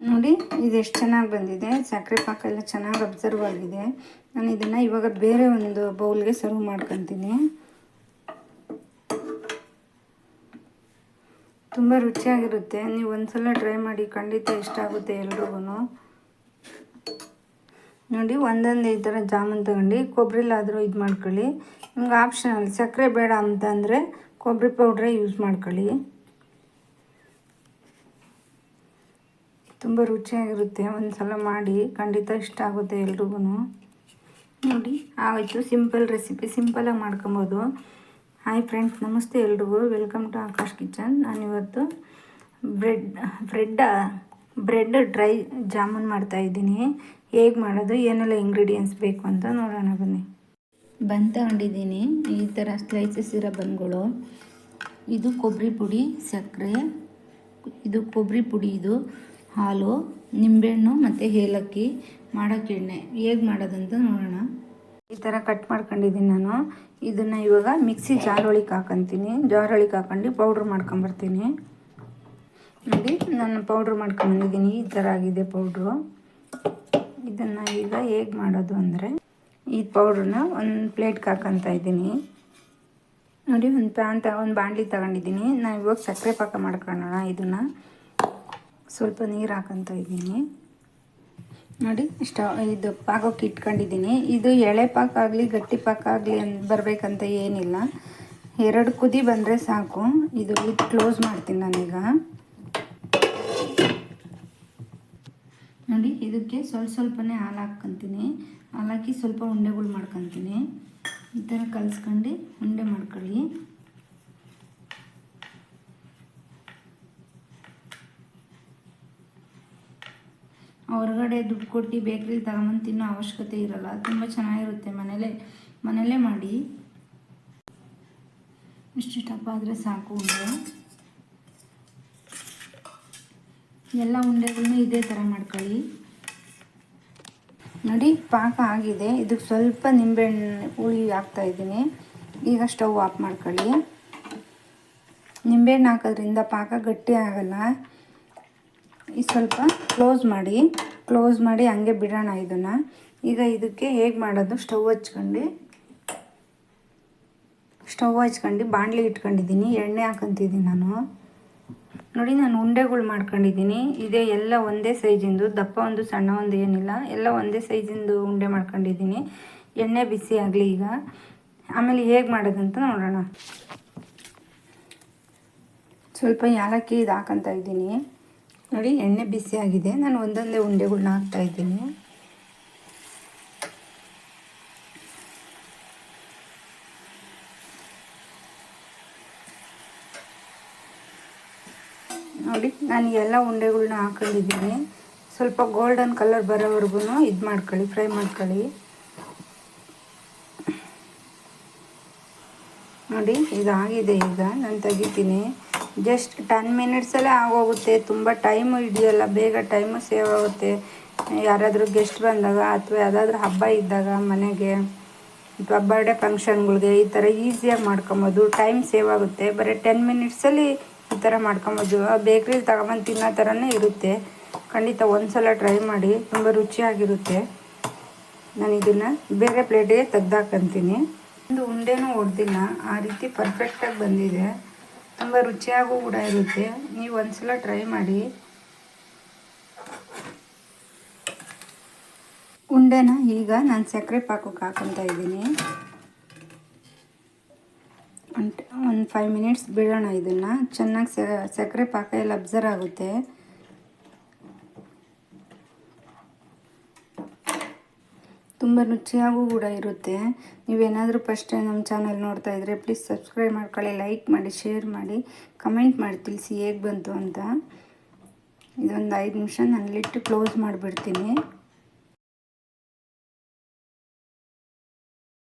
ನೋಡಿ ಇದು ಎಷ್ಟು ಚೆನ್ನಾಗಿ ಬಂದಿದೆ. ಸಕ್ಕರೆ ಪಾಕ ಎಲ್ಲ ಚೆನ್ನಾಗಿ ಅಬ್ಸರ್ವ್ ಆಗಿದೆ. ನಾನು ಇದನ್ನು ಇವಾಗ ಬೇರೆ ಒಂದು ಬೌಲ್ಗೆ ಸರ್ವ್ ಮಾಡ್ಕೊತೀನಿ. ತುಂಬ ರುಚಿಯಾಗಿರುತ್ತೆ. ನೀವು ಒಂದ್ಸಲ ಟ್ರೈ ಮಾಡಿ, ಖಂಡಿತ ಇಷ್ಟ ಆಗುತ್ತೆ ಎಲ್ರಿಗೂ. ನೋಡಿ ಒಂದೊಂದು ಈ ಥರ ಜಾಮೂನ್ ತಗೊಂಡು ಕೊಬ್ಬರಿಲಾದರೂ ಇದು ಮಾಡ್ಕೊಳ್ಳಿ. ನಿಮ್ಗೆ ಆಪ್ಷನಲ್ ಸಕ್ಕರೆ ಬೇಡ ಅಂತ ಅಂದರೆ ಕೊಬ್ಬರಿ ಪೌಡ್ರೇ ಯೂಸ್ ಮಾಡ್ಕೊಳ್ಳಿ. ತುಂಬ ರುಚಿಯಾಗಿರುತ್ತೆ. ಒಂದು ಸಲ ಮಾಡಿ, ಖಂಡಿತ ಇಷ್ಟ ಆಗುತ್ತೆ ಎಲ್ರಿಗೂ. ನೋಡಿ ಆಯಿತು, ಸಿಂಪಲ್ ರೆಸಿಪಿ, ಸಿಂಪಲಾಗಿ ಮಾಡ್ಕೊಬೋದು. ಹಾಯ್ ಫ್ರೆಂಡ್ಸ್, ನಮಸ್ತೆ ಎಲ್ರಿಗೂ. Welcome to Akash kitchen. ನಾನಿವತ್ತು ಬ್ರೆಡ್ ಡ್ರೈ ಜಾಮೂನ್ ಮಾಡ್ತಾಯಿದ್ದೀನಿ. ಹೇಗೆ ಮಾಡೋದು, ಏನೆಲ್ಲ ಇಂಗ್ರೀಡಿಯೆಂಟ್ಸ್ ಬೇಕು ಅಂತ ನೋಡೋಣ ಬನ್ನಿ. ಬನ್ ತಗೊಂಡಿದ್ದೀನಿ, ಈ ಥರ ಸ್ಲೈಸಸ್ ಇರೋ ಬನ್ಗಳು. ಇದು ಕೊಬ್ಬರಿ ಪುಡಿ, ಸಕ್ಕರೆ, ಇದು ಕೊಬ್ಬರಿ ಪುಡಿ, ಇದು ಹಾಲು, ನಿಂಬೆಹಣ್ಣು ಮತ್ತು ಏಲಕ್ಕಿ, ಮಾಡೋಕ್ಕೆ ಎಣ್ಣೆ. ಹೇಗೆ ಮಾಡೋದಂತ ನೋಡೋಣ. ಈ ಥರ ಕಟ್ ಮಾಡ್ಕೊಂಡಿದ್ದೀನಿ ನಾನು. ಇದನ್ನು ಇವಾಗ ಮಿಕ್ಸಿ ಜಾರ್ ಒಳಗೆ ಹಾಕ್ಕೊಂಡು ಪೌಡ್ರ್ ಮಾಡ್ಕೊಂಬರ್ತೀನಿ. ನೋಡಿ ನಾನು ಪೌಡ್ರ್ ಮಾಡ್ಕೊಂಬಂದಿದ್ದೀನಿ. ಈ ಥರ ಆಗಿದೆ ಪೌಡ್ರು. ಇದನ್ನು ಈಗ ಹೇಗೆ ಮಾಡೋದು ಅಂದರೆ, ಈ ಪೌಡ್ರನ್ನ ಒಂದು ಪ್ಲೇಟ್ಗೆ ಹಾಕ್ಕೊತಾ ಇದ್ದೀನಿ. ನೋಡಿ ಒಂದು ಬಾಣಲಿ ತಗೊಂಡಿದ್ದೀನಿ. ನಾನು ಇವಾಗ ಸಕ್ಕರೆ ಪಾಕ ಮಾಡ್ಕೊಳ್ಳೋಣ. ಇದನ್ನು ಸ್ವಲ್ಪ ನೀರು ಹಾಕ್ಕೊತಾ ಇದ್ದೀನಿ. ನೋಡಿ ಇದು ಪಾಕಕ್ಕೆ ಇಟ್ಕೊಂಡಿದ್ದೀನಿ. ಇದು ಎಳೆ ಪಾಕ ಆಗಲಿ ಗಟ್ಟಿ ಪಾಕ ಆಗಲಿ ಬರಬೇಕಂತ ಏನಿಲ್ಲ. 2 ಕುದಿ ಬಂದರೆ ಸಾಕು. ಇದು ಲಿಡ್ ಕ್ಲೋಸ್ ಮಾಡ್ತೀನಿ ನಾನೀಗ. ನೋಡಿ ಇದಕ್ಕೆ ಸ್ವಲ್ಪನೇ ಹಾಲು ಹಾಕ್ಕೊತೀನಿ. ಹಾಲಾಕಿ ಸ್ವಲ್ಪ ಉಂಡೆಗಳು ಮಾಡ್ಕೊತೀನಿ. ಈ ಥರ ಕಲಿಸ್ಕೊಂಡು ಉಂಡೆ ಮಾಡ್ಕೊಳ್ಳಿ. ಹೊರಗಡೆ ದುಡ್ಡು ಕೊಟ್ಟು ಬೇಕ್ರಿಲಿ ತಗೊಂಬಂದು ತಿನ್ನೋ ಅವಶ್ಯಕತೆ ಇರಲ್ಲ. ತುಂಬ ಚೆನ್ನಾಗಿರುತ್ತೆ. ಮನೇಲೇ ಮಾಡಿ. ಇಷ್ಟು ಟಪ್ ಆದರೆ ಸಾಕು ಉಂಡೆ. ಎಲ್ಲ ಉಂಡೆಗಳನ್ನೂ ಇದೇ ಥರ ಮಾಡ್ಕೊಳ್ಳಿ. ನೋಡಿ ಪಾಕ ಆಗಿದೆ. ಇದಕ್ಕೆ ಸ್ವಲ್ಪ ನಿಂಬೆಹಣ್ಣು ಹುಳಿ ಹಾಕ್ತಾಯಿದ್ದೀನಿ. ಈಗ ಸ್ಟವ್ ಆಫ್ ಮಾಡ್ಕೊಳ್ಳಿ. ನಿಂಬೆಹಣ್ಣು ಹಾಕೋದ್ರಿಂದ ಪಾಕ ಗಟ್ಟಿ ಆಗಲ್ಲ. ಈ ಸ್ವಲ್ಪ ಕ್ಲೋಸ್ ಮಾಡಿ ಹಂಗೆ ಬಿಡೋಣ ಇದನ್ನು. ಈಗ ಇದಕ್ಕೆ ಹೇಗೆ ಮಾಡೋದು, ಸ್ಟವ್ ಹಚ್ಕೊಂಡು ಬಾಣಲಿ ಇಟ್ಕೊಂಡಿದ್ದೀನಿ. ಎಣ್ಣೆ ಹಾಕೊಂತಿದ್ದೀನಿ ನಾನು. ನೋಡಿ ನಾನು ಉಂಡೆಗಳು ಮಾಡ್ಕೊಂಡಿದ್ದೀನಿ. ಇದೇ ಎಲ್ಲ ಒಂದೇ ಸೈಜಿಂದು, ದಪ್ಪ ಒಂದು ಸಣ್ಣ ಒಂದು ಏನಿಲ್ಲ, ಎಲ್ಲ ಒಂದೇ ಸೈಜಿಂದು ಉಂಡೆ ಮಾಡ್ಕೊಂಡಿದ್ದೀನಿ. ಎಣ್ಣೆ ಬಿಸಿ ಆಗಲಿ ಈಗ. ಆಮೇಲೆ ಹೇಗೆ ಮಾಡೋದಂತ ನೋಡೋಣ. ಸ್ವಲ್ಪ ಏಲಕ್ಕಿ ಇದು ಹಾಕೊತಾ ಇದ್ದೀನಿ. ನೋಡಿ ಎಣ್ಣೆ ಬಿಸಿ ಆಗಿದೆ. ನಾನು ಒಂದೊಂದೇ ಉಂಡೆಗಳ್ನ ಹಾಕ್ತಾಯಿದ್ದೀನಿ. ನೋಡಿ ನಾನು ಎಲ್ಲ ಉಂಡೆಗಳ್ನ ಹಾಕೊಂಡಿದ್ದೀನಿ. ಸ್ವಲ್ಪ ಗೋಲ್ಡನ್ ಕಲರ್ ಬರೋವರೆಗೂ ಇದು ಮಾಡ್ಕೊಳ್ಳಿ, ಫ್ರೈ ಮಾಡ್ಕೊಳ್ಳಿ. ನೋಡಿ ಇದಾಗಿದೆ. ಈಗ ನಾನು ತೆಗಿತೀನಿ. ಜಸ್ಟ್ 10 ಮಿನಿಟ್ಸಲ್ಲೇ ಆಗೋಗುತ್ತೆ. ತುಂಬ ಟೈಮು ಹಿಡಿಯಲ್ಲ, ಬೇಗ ಟೈಮು ಸೇವ್ ಆಗುತ್ತೆ. ಯಾರಾದರೂ ಗೆಸ್ಟ್ ಬಂದಾಗ ಅಥವಾ ಯಾವುದಾದ್ರೂ ಹಬ್ಬ ಇದ್ದಾಗ ಮನೆಗೆ, ಅಥವಾ ಬರ್ಡೇ ಫಂಕ್ಷನ್ಗಳಿಗೆ ಈ ಥರ ಈಸಿಯಾಗಿ ಮಾಡ್ಕೊಬೋದು. ಟೈಮ್ ಸೇವ್ ಆಗುತ್ತೆ. ಬರೀ 10 ಮಿನಿಟ್ಸಲ್ಲಿ ಈ ಥರ ಮಾಡ್ಕೊಬೋದು. ಬೇಕ್ರಿಲಿ ತಗೊಂಬಂದು ತಿನ್ನೋ ಥರನೇ ಇರುತ್ತೆ. ಖಂಡಿತ ಒಂದು ಸಲ ಟ್ರೈ ಮಾಡಿ, ತುಂಬ ರುಚಿಯಾಗಿರುತ್ತೆ. ನಾನು ಇದನ್ನು ಬೇರೆ ಪ್ಲೇಟಿಗೆ ತೆಗ್ದಾಕಂತೀನಿ. ಒಂದು ಉಂಡೆನೂ ಹೊಡೆದಿಲ್ಲ, ಆ ರೀತಿ ಪರ್ಫೆಕ್ಟಾಗಿ ಬಂದಿದೆ. ತುಂಬ ರುಚಿಯಾಗೂ ಕೂಡ ಇರುತ್ತೆ. ನೀವು ಒಂದ್ಸಲ ಟ್ರೈ ಮಾಡಿ. ಉಂಡೆನ ಈಗ ನಾನು ಸಕ್ಕರೆ ಪಾಕಕ್ಕೆ ಹಾಕ್ಕೊತಾ ಇದ್ದೀನಿ. ಒಂದು 5 ಮಿನಿಟ್ಸ್ ಬಿಡೋಣ. ಇದನ್ನು ಚೆನ್ನಾಗಿ ಸಕ್ಕರೆ ಪಾಕ ಎಲ್ಲ ಅಬ್ಸರ್ವ್ ಆಗುತ್ತೆ. ತುಂಬ ರುಚಿಯಾಗೂ ಕೂಡ ಇರುತ್ತೆ. ನೀವೇನಾದರೂ ಫಸ್ಟ್ ಟೈಮ್ ನಮ್ಮ ಚಾನಲ್ ನೋಡ್ತಾ ಇದ್ದರೆ ಪ್ಲೀಸ್ ಸಬ್ಸ್ಕ್ರೈಬ್ ಮಾಡ್ಕೊಳ್ಳಿ, ಲೈಕ್ ಮಾಡಿ, ಶೇರ್ ಮಾಡಿ, ಕಮೆಂಟ್ ಮಾಡಿ ತಿಳಿಸಿ ಹೇಗೆ ಬಂತು ಅಂತ. ಇದೊಂದು 5 ನಿಮಿಷ ನಾನು ಲಿಟ್ಟು ಕ್ಲೋಸ್ ಮಾಡಿಬಿಡ್ತೀನಿ.